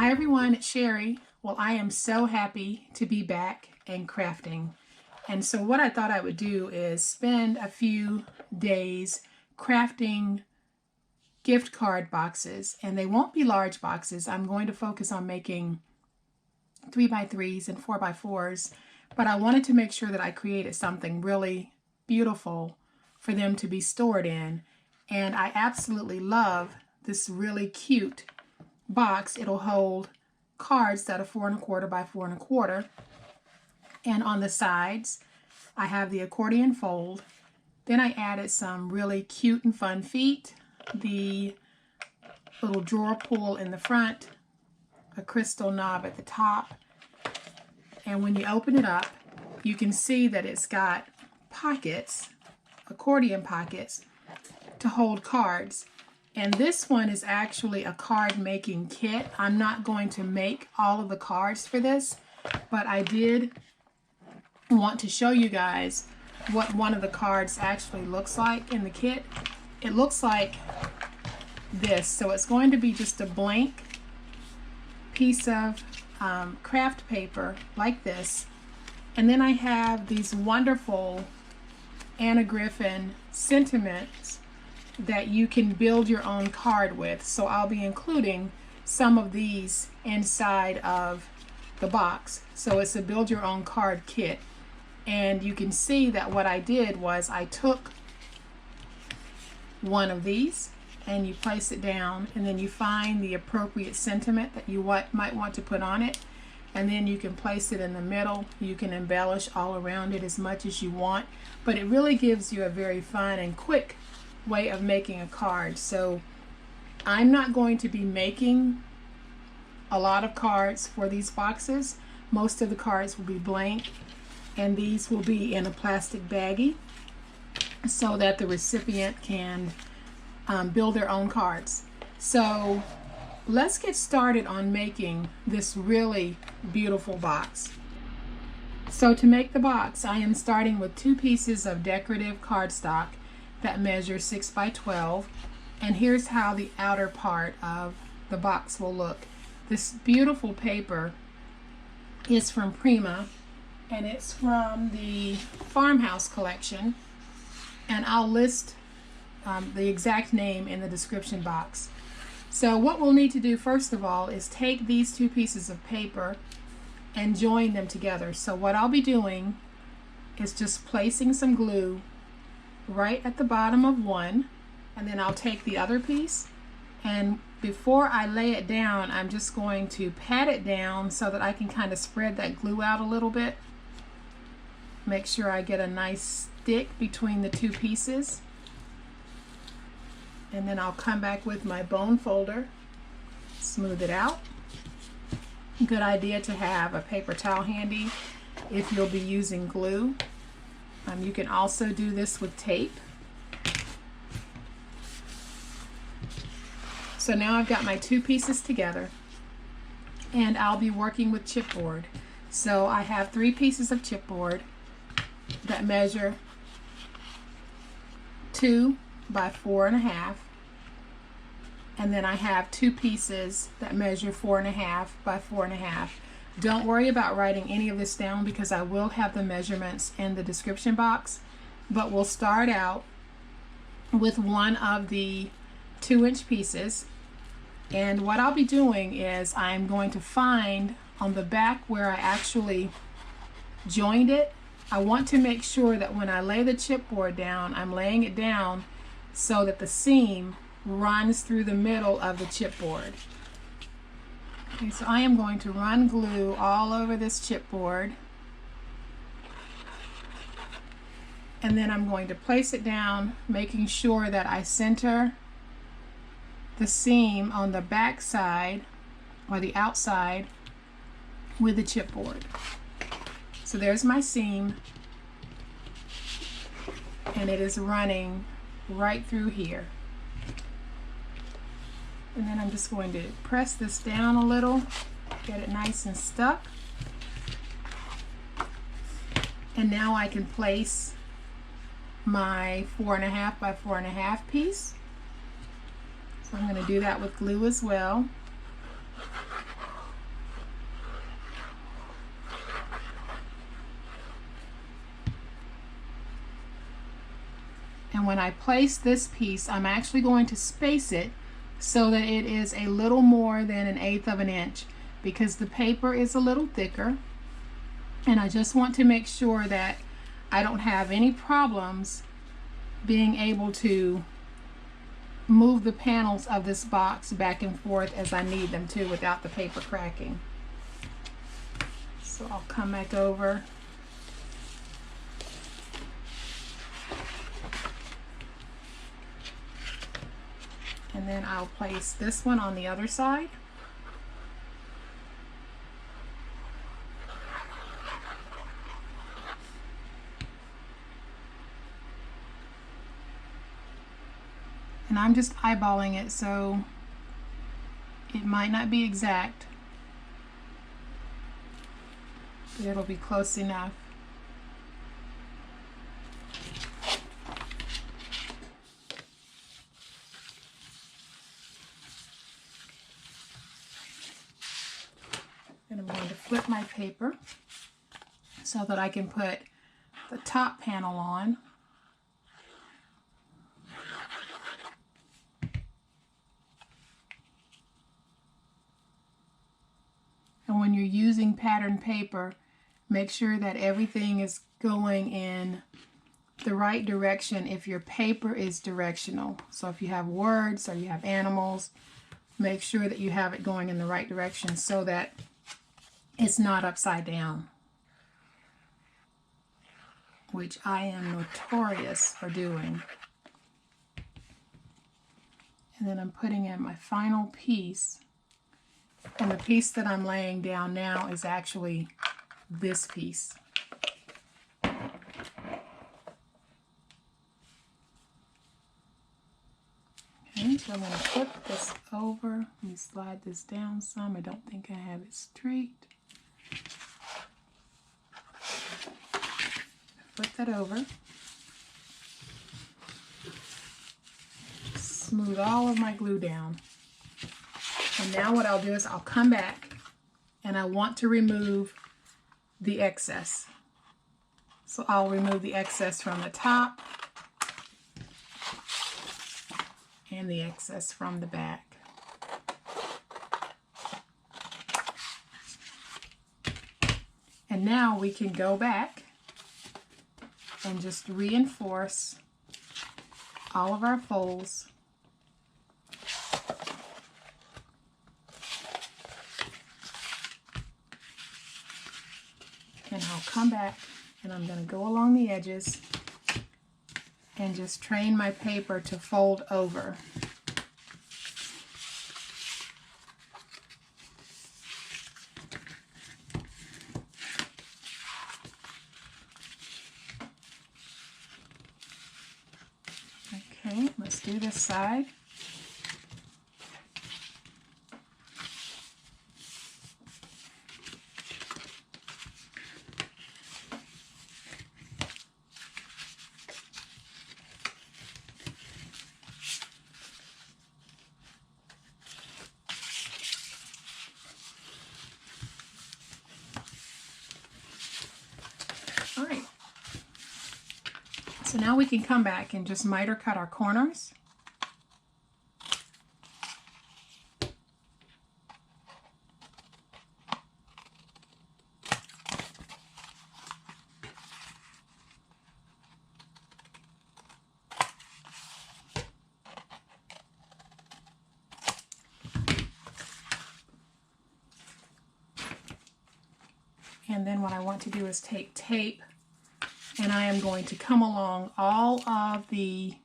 Hi everyone, it's Sherry. Well, I am so happy to be back and crafting. And so what I thought I would do is spend a few days crafting gift card boxes. And they won't be large boxes. I'm going to focus on making 3x3s and 4x4s. But I wanted to make sure that I created something really beautiful for them to be stored in. And I absolutely love this really cute box. It'll hold cards that are 4 1/4 by 4 1/4, and on the sides I have the accordion fold. Then I added some really cute and fun feet, the little drawer pull in the front, a crystal knob at the top, and when you open it up you can see that it's got pockets, accordion pockets, to hold cards. And this one is actually a card making kit. I'm not going to make all of the cards for this, but I did want to show you guys what one of the cards actually looks like in the kit. It looks like this. So it's going to be just a blank piece of craft paper like this. And then I have these wonderful Anna Griffin sentiments that you can build your own card with. So I'll be including some of these inside of the box. So it's a build your own card kit. And you can see that what I did was I took one of these and you place it down, and then you find the appropriate sentiment that you might want to put on it, and then you can place it in the middle. You can embellish all around it as much as you want, but it really gives you a very fun and quick way of making a card. So I'm not going to be making a lot of cards for these boxes. Most of the cards will be blank, and these will be in a plastic baggie so that the recipient can build their own cards. So let's get started on making this really beautiful box. So to make the box, I am starting with 2 pieces of decorative cardstock that measure 6 by 12, and here's how the outer part of the box will look. This beautiful paper is from Prima, and it's from the Farmhouse collection, and I'll list the exact name in the description box. So what we'll need to do first of all is take these 2 pieces of paper and join them together. So what I'll be doing is just placing some glue right at the bottom of one, and then I'll take the other piece, and before I lay it down I'm just going to pat it down so that I can kind of spread that glue out a little bit. Make sure I get a nice stick between the 2 pieces, and then I'll come back with my bone folder, smooth it out. Good idea to have a paper towel handy if you'll be using glue. You can also do this with tape. So now I've got my 2 pieces together, and I'll be working with chipboard. So I have 3 pieces of chipboard that measure 2 by 4 1/2, and then I have 2 pieces that measure 4 1/2 by 4 1/2. Don't worry about writing any of this down because I will have the measurements in the description box, but we'll start out with one of the 2-inch pieces. And what I'll be doing is I'm going to find on the back where I actually joined it. I want to make sure that when I lay the chipboard down, I'm laying it down so that the seam runs through the middle of the chipboard. Okay, so I am going to run glue all over this chipboard, and then I'm going to place it down, making sure that I center the seam on the back side or the outside with the chipboard. So there's my seam, and it is running right through here. And then I'm just going to press this down a little, get it nice and stuck. And now I can place my 4 1/2 by 4 1/2 piece. So I'm going to do that with glue as well. And when I place this piece, I'm actually going to space it so that it is a little more than 1/8 of an inch, because the paper is a little thicker, and I just want to make sure that I don't have any problems being able to move the panels of this box back and forth as I need them to without the paper cracking. So I'll come back over. And then I'll place this one on the other side. And I'm just eyeballing it, so it might not be exact, but it'll be close enough. And I'm going to flip my paper so that I can put the top panel on. And when you're using pattern paper, make sure that everything is going in the right direction if your paper is directional. So if you have words or you have animals, make sure that you have it going in the right direction so that it's not upside down, which I am notorious for doing. And then I'm putting in my final piece. And the piece that I'm laying down now is actually this piece. Okay, so I'm going to flip this over. Let me slide this down some. I don't think I have it straight. Flip that over. Smooth all of my glue down. And now what I'll do is I'll come back and I want to remove the excess. So I'll remove the excess from the top and the excess from the back. And now we can go back and just reinforce all of our folds. And I'll come back and I'm going to go along the edges and just train my paper to fold over. Okay, let's do this side. All right, so now we can come back and just miter cut our corners. And then what I want to do is take tape, and I am going to come along all of the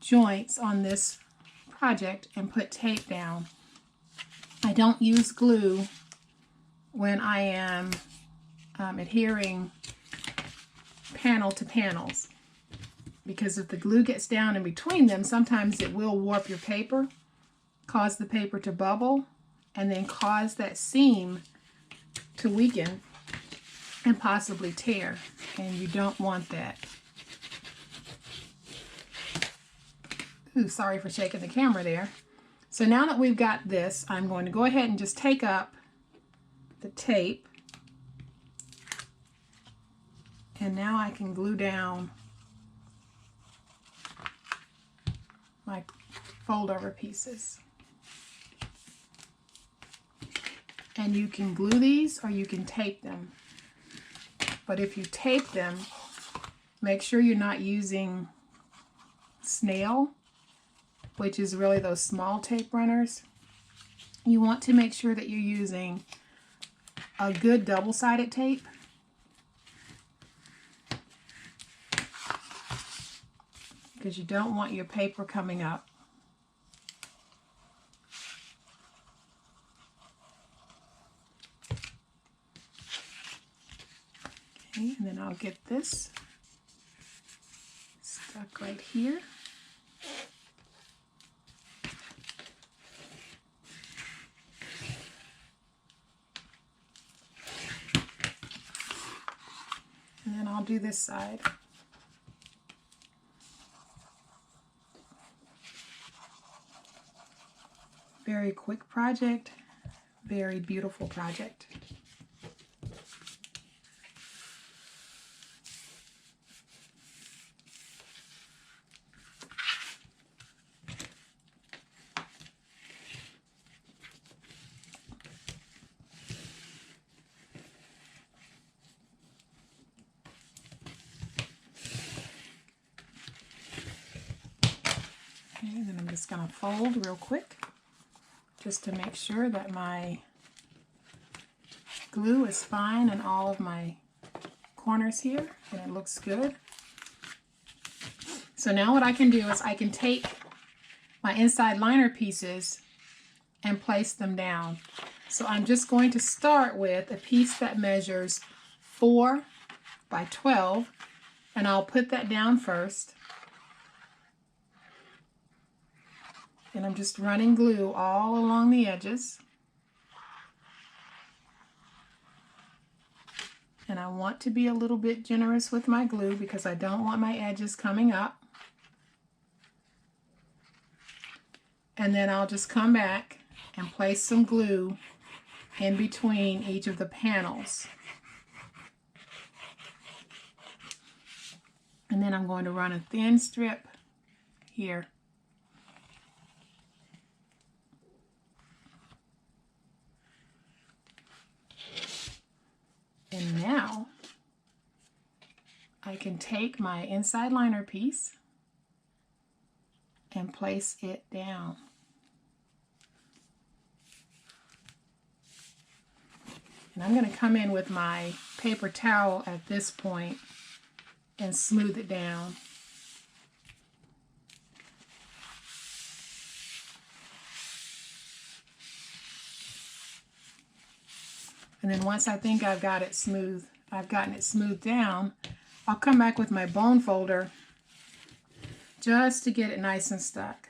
joints on this project and put tape down. I don't use glue when I am adhering panel to panels, because if the glue gets down in between them, sometimes it will warp your paper, cause the paper to bubble, and then cause that seam to weaken and possibly tear, and you don't want that. Ooh, sorry for shaking the camera there. So now that we've got this, I'm going to go ahead and just take up the tape, and now I can glue down my fold over pieces. And you can glue these or you can tape them. But if you tape them, make sure you're not using snail, which is really those small tape runners. You want to make sure that you're using a good double-sided tape. Because you don't want your paper coming up. Okay, and then I'll get this stuck right here. And then I'll do this side. Very quick project, very beautiful project. Okay, then I'm just going to fold real quick just to make sure that my glue is fine in all of my corners here and it looks good. So now what I can do is I can take my inside liner pieces and place them down. So I'm just going to start with a piece that measures 4 by 12 and I'll put that down first. And I'm just running glue all along the edges. And I want to be a little bit generous with my glue because I don't want my edges coming up. And then I'll just come back and place some glue in between each of the panels. And then I'm going to run a thin strip here. And now I can take my inside liner piece and place it down. And I'm going to come in with my paper towel at this point and smooth it down. And then once I think I've gotten it smoothed down, I'll come back with my bone folder just to get it nice and stuck.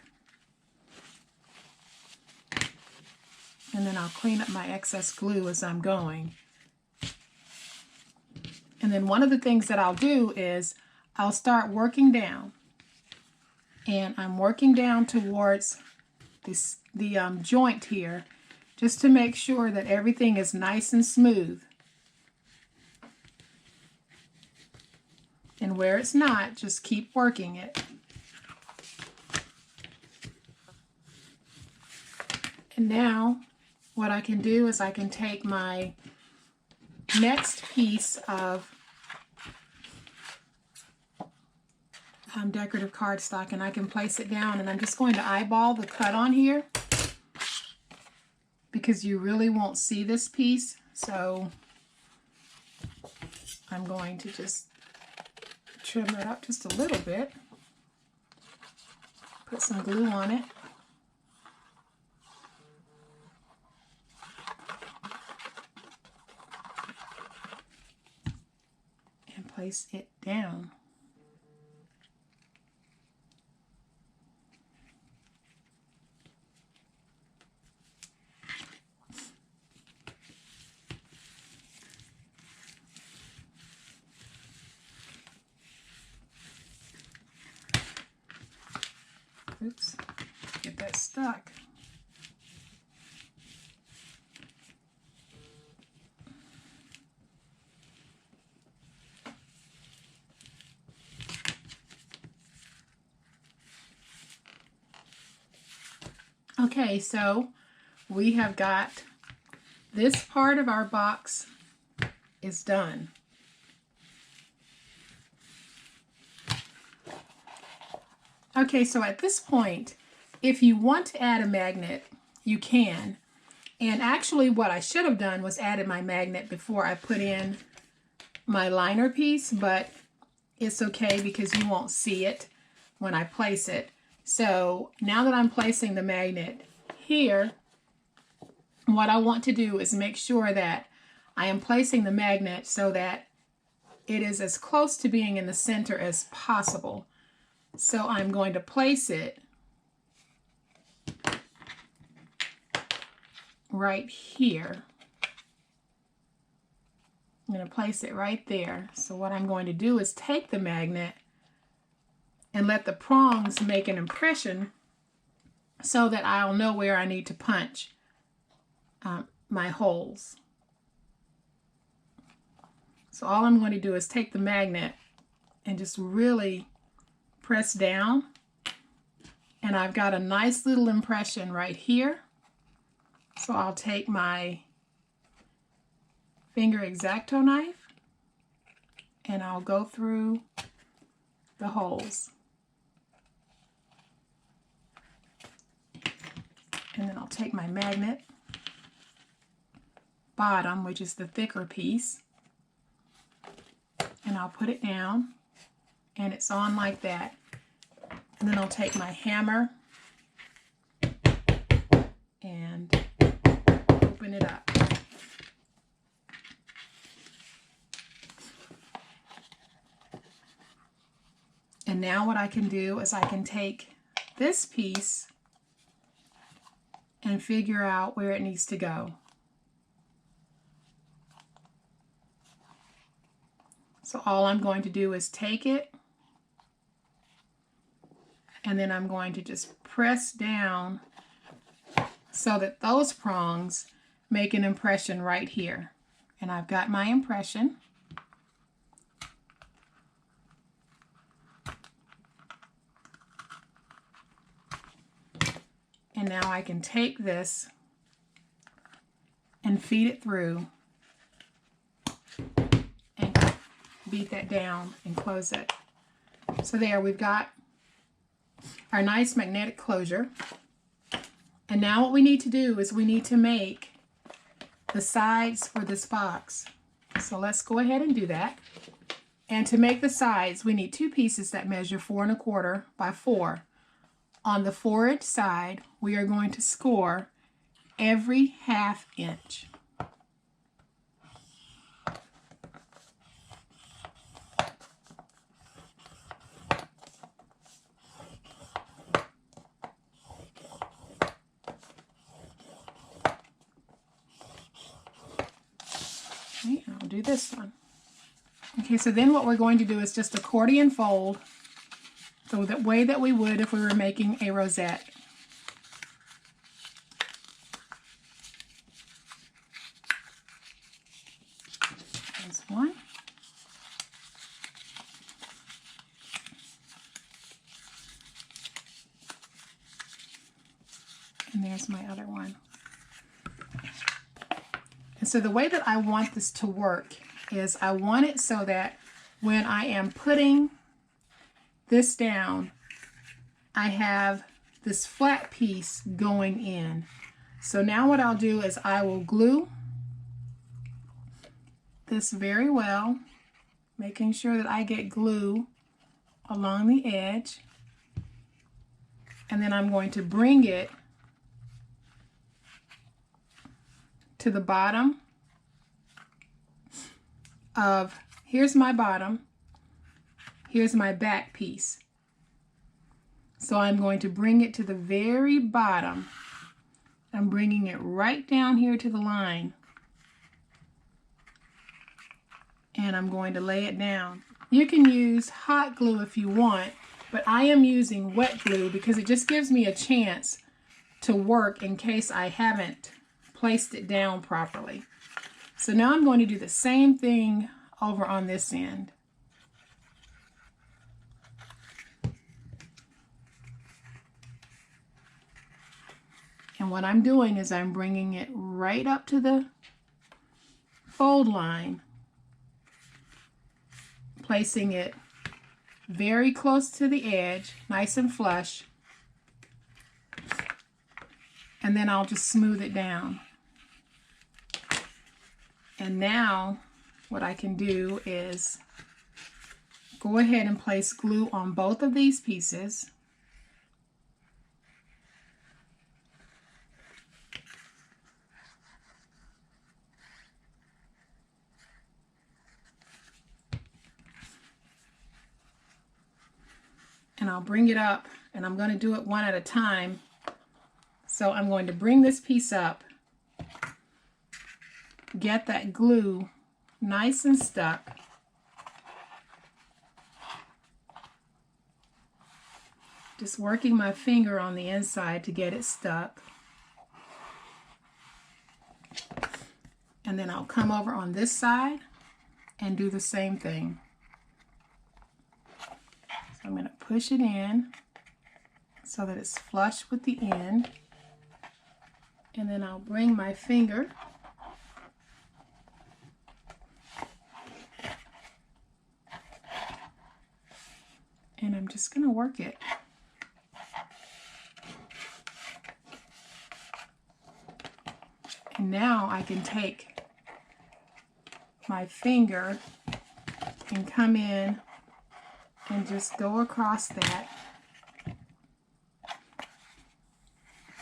And then I'll clean up my excess glue as I'm going. And then one of the things that I'll do is I'll start working down. And I'm working down towards the joint here, just to make sure that everything is nice and smooth. And where it's not, just keep working it. And now what I can do is I can take my next piece of decorative cardstock and I can place it down, and I'm just going to eyeball the cut on here because you really won't see this piece, so I'm going to just trim it up just a little bit, put some glue on it, and place it down. Oops, get that stuck. Okay, so we have got this part of our box is done. Okay, so at this point, if you want to add a magnet, you can. And actually what I should have done was added my magnet before I put in my liner piece, but it's okay because you won't see it when I place it. So now that I'm placing the magnet here, what I want to do is make sure that I am placing the magnet so that it is as close to being in the center as possible. So I'm going to place it right here. I'm going to place it right there. So what I'm going to do is take the magnet and let the prongs make an impression so that I'll know where I need to punch my holes. So all I'm going to do is take the magnet and just really press down, and I've got a nice little impression right here. So I'll take my finger X-Acto knife and I'll go through the holes. And then I'll take my magnet bottom, which is the thicker piece, and I'll put it down, and it's on like that. And then I'll take my hammer and open it up. And now what I can do is I can take this piece and figure out where it needs to go. So all I'm going to do is take it, and then I'm going to just press down so that those prongs make an impression right here. And I've got my impression. And now I can take this and feed it through and beat that down and close it. So there, we've got our nice magnetic closure. And now what we need to do is we need to make the sides for this box. So let's go ahead and do that. And to make the sides, we need two pieces that measure 4 1/4 by 4. On the forward side, we are going to score every 1/2 inch. Okay, I'll do this one. Okay, so then what we're going to do is just accordion fold the way that we would if we were making a rosette. There's one. And there's my other one. And so the way that I want this to work is I want it so that when I am putting this down, I have this flat piece going in. So now what I'll do is I will glue this very well, making sure that I get glue along the edge. And then I'm going to bring it to the bottom of, here's my bottom, here's my back piece. So I'm going to bring it to the very bottom. I'm bringing it right down here to the line. And I'm going to lay it down. You can use hot glue if you want, but I am using wet glue because it just gives me a chance to work in case I haven't placed it down properly. So now I'm going to do the same thing over on this end. what I'm doing is I'm bringing it right up to the fold line, placing it very close to the edge, nice and flush, and then I'll just smooth it down. And now what I can do is go ahead and place glue on both of these pieces. And I'll bring it up, and I'm going to do it one at a time. So I'm going to bring this piece up, get that glue nice and stuck, just working my finger on the inside to get it stuck. And then I'll come over on this side and do the same thing. So I'm going to push it in so that it's flush with the end. And then I'll bring my finger and I'm just going to work it. And now I can take my finger and come in and just go across that.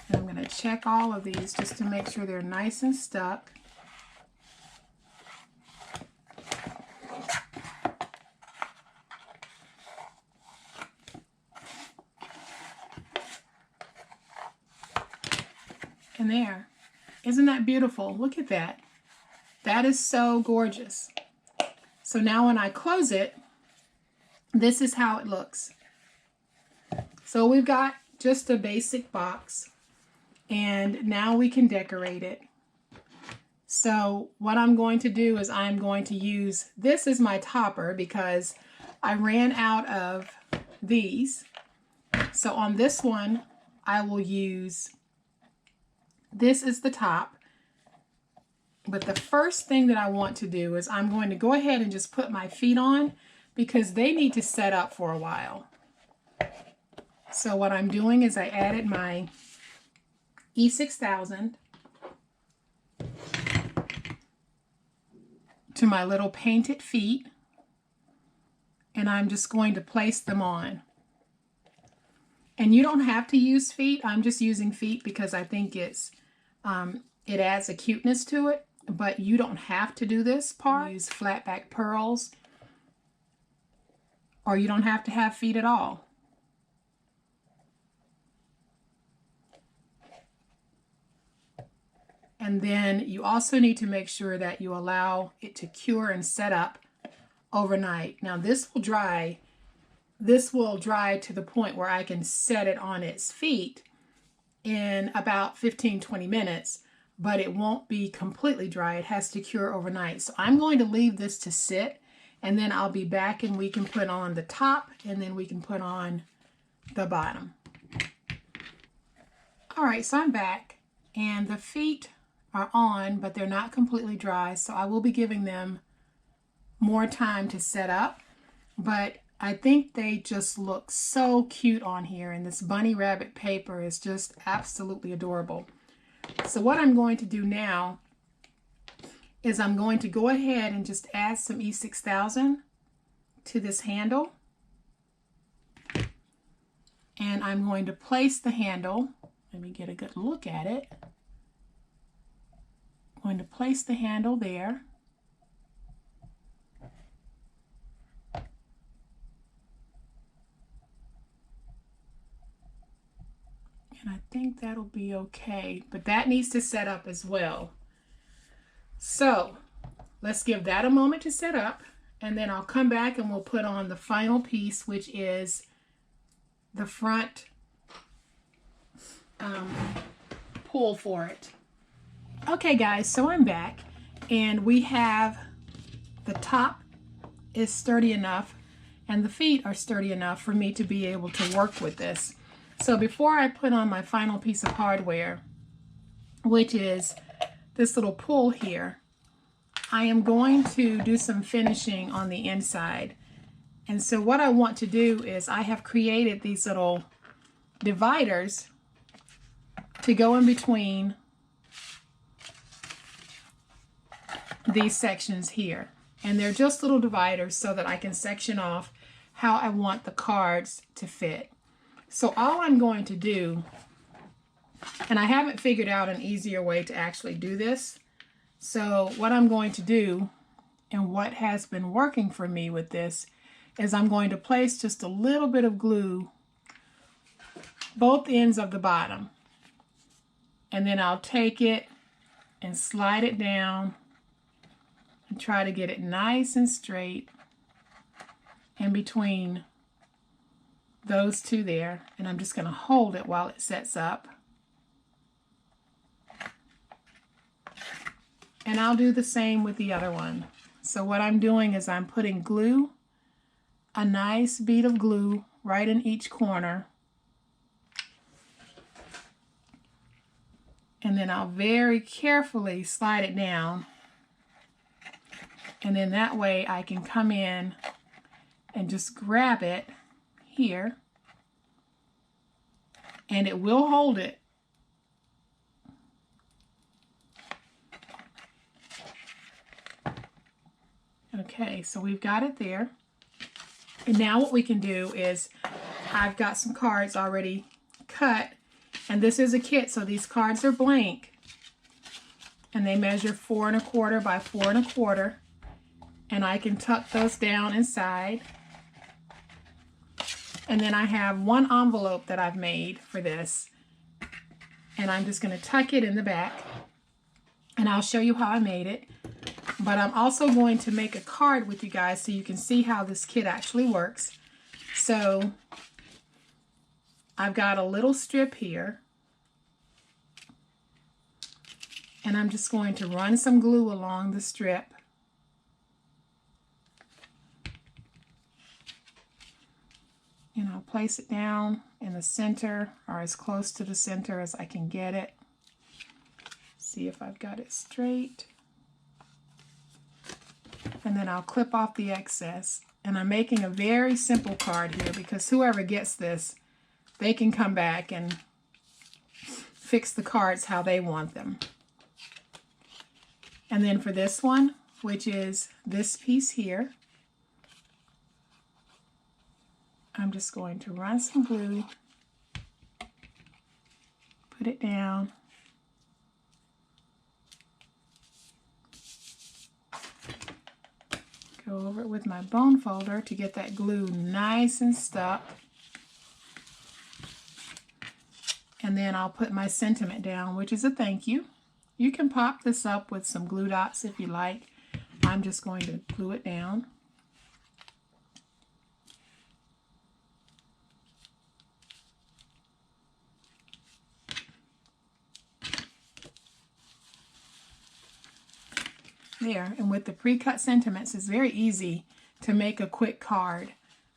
And I'm going to check all of these just to make sure they're nice and stuck. And there. Isn't that beautiful? Look at that. That is so gorgeous. So now when I close it, this is how it looks. So we've got just a basic box, and now we can decorate it. So what I'm going to do is I'm going to use this as my topper because I ran out of these. So on this one, I will use this as the top. But the first thing that I want to do is I'm going to go ahead and just put my feet on because they need to set up for a while. So what I'm doing is I added my E6000 to my little painted feet, and I'm just going to place them on. And you don't have to use feet. I'm just using feet because I think it's it adds a cuteness to it, but you don't have to do this part. Use flat back pearls, or you don't have to have feet at all. And then you also need to make sure that you allow it to cure and set up overnight. Now this will dry to the point where I can set it on its feet in about 15-20 minutes, but it won't be completely dry. It has to cure overnight. So I'm going to leave this to sit, and then I'll be back and we can put on the top and then we can put on the bottom. All right, so I'm back and the feet are on, but they're not completely dry, so I will be giving them more time to set up. But I think they just look so cute on here, and this bunny rabbit paper is just absolutely adorable. So what I'm going to do now is I'm going to go ahead and just add some E6000 to this handle. And I'm going to place the handle. Let me get a good look at it. I'm going to place the handle there. And I think that'll be okay, but that needs to set up as well. So let's give that a moment to set up, and then I'll come back and we'll put on the final piece, which is the front pull for it. Okay guys, so I'm back, and we have the top is sturdy enough and the feet are sturdy enough for me to be able to work with this. So before I put on my final piece of hardware, which is this little pull here. I am going to do some finishing on the inside. And so what I want to do is I have created these little dividers to go in between these sections here. And they're just little dividers so that I can section off how I want the cards to fit. So all I'm going to do, and I haven't figured out an easier way to actually do this, so what I'm going to do, and what has been working for me with this, is I'm going to place just a little bit of glue both ends of the bottom. And then I'll take it and slide it down and try to get it nice and straight in between those two there. And I'm just going to hold it while it sets up. And I'll do the same with the other one. So what I'm doing is I'm putting glue, a nice bead of glue right in each corner. And then I'll very carefully slide it down. And then that way I can come in and just grab it here. And it will hold it. Okay, so we've got it there. And now what we can do is, I've got some cards already cut, and this is a kit, so these cards are blank. And they measure 4 1/4 by 4 1/4. And I can tuck those down inside. And then I have one envelope that I've made for this. And I'm just going to tuck it in the back. And I'll show you how I made it. But I'm also going to make a card with you guys so you can see how this kit actually works. So I've got a little strip here. And I'm just going to run some glue along the strip. And I'll place it down in the center, or as close to the center as I can get it. See if I've got it straight. And then I'll clip off the excess. And I'm making a very simple card here because whoever gets this, they can come back and fix the cards how they want them. And then for this one, which is this piece here, I'm just going to run some glue, put it down, go over it with my bone folder to get that glue nice and stuck. And then I'll put my sentiment down, which is a thank you. You can pop this up with some glue dots if you like. I'm just going to glue it down. There, and with the pre-cut sentiments, it's very easy to make a quick card.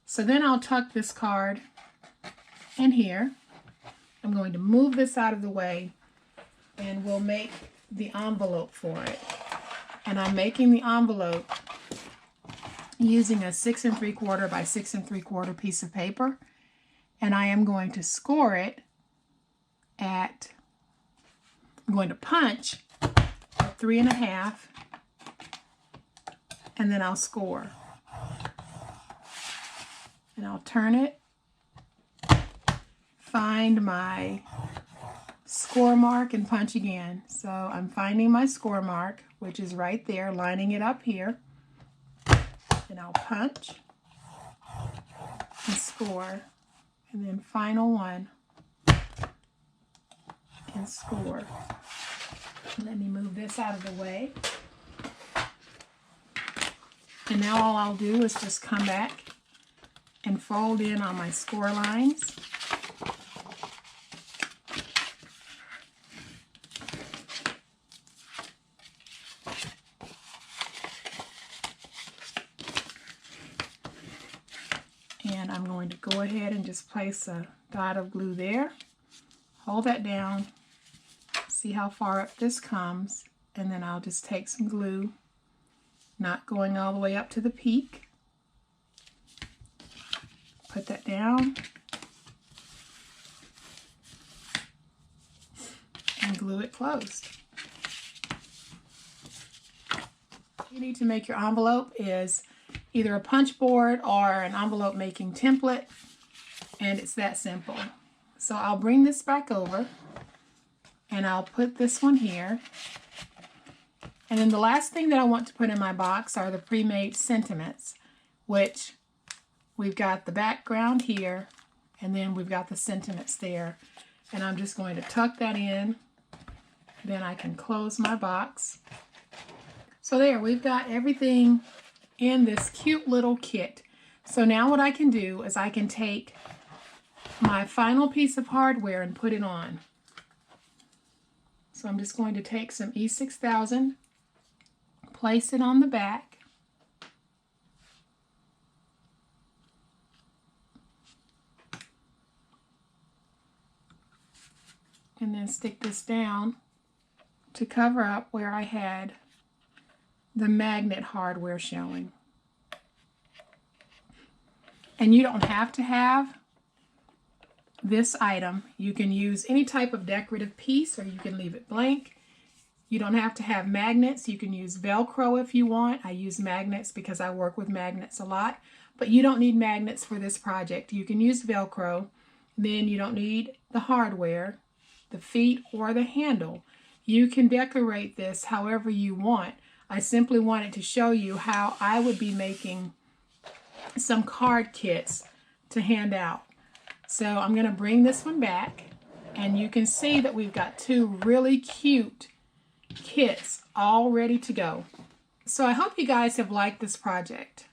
So then I'll tuck this card in here. I'm going to move this out of the way, and we'll make the envelope for it. And I'm making the envelope using a 6 3/4 by 6 3/4 piece of paper, and I am going to score it at, I'm going to punch at 3 1/2. And then I'll score. And I'll turn it, find my score mark, and punch again. So I'm finding my score mark, which is right there, lining it up here. And I'll punch and score. And then final one and score. Let me move this out of the way. And now all I'll do is just come back and fold in on my score lines. And I'm going to go ahead and just place a dot of glue there. Hold that down. See how far up this comes, and then I'll just take some glue, not going all the way up to the peak. Put that down and glue it closed. You need to make your envelope is either a punch board or an envelope making template, and it's that simple. So I'll bring this back over and I'll put this one here. And then the last thing that I want to put in my box are the pre-made sentiments, which we've got the background here, and then we've got the sentiments there. And I'm just going to tuck that in. Then I can close my box. So there, we've got everything in this cute little kit. So now what I can do is I can take my final piece of hardware and put it on. So I'm just going to take some E6000, place it on the back, and then stick this down to cover up where I had the magnet hardware showing. And you don't have to have this item. You can use any type of decorative piece, or you can leave it blank. You don't have to have magnets. You can use Velcro if you want. I use magnets because I work with magnets a lot, but you don't need magnets for this project. You can use Velcro. Then you don't need the hardware, the feet, or the handle. You can decorate this however you want. I simply wanted to show you how I would be making some card kits to hand out. So I'm going to bring this one back, and you can see that we've got two really cute kits all ready to go. So I hope you guys have liked this project.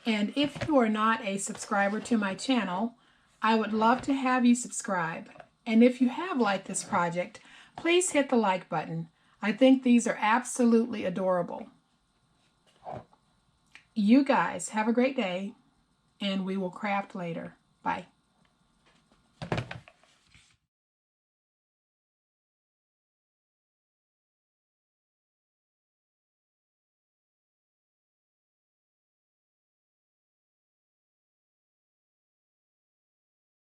And if you are not a subscriber to my channel, I would love to have you subscribe. And if you have liked this project, please hit the like button. I think these are absolutely adorable. You guys have a great day, and we will craft later. Bye.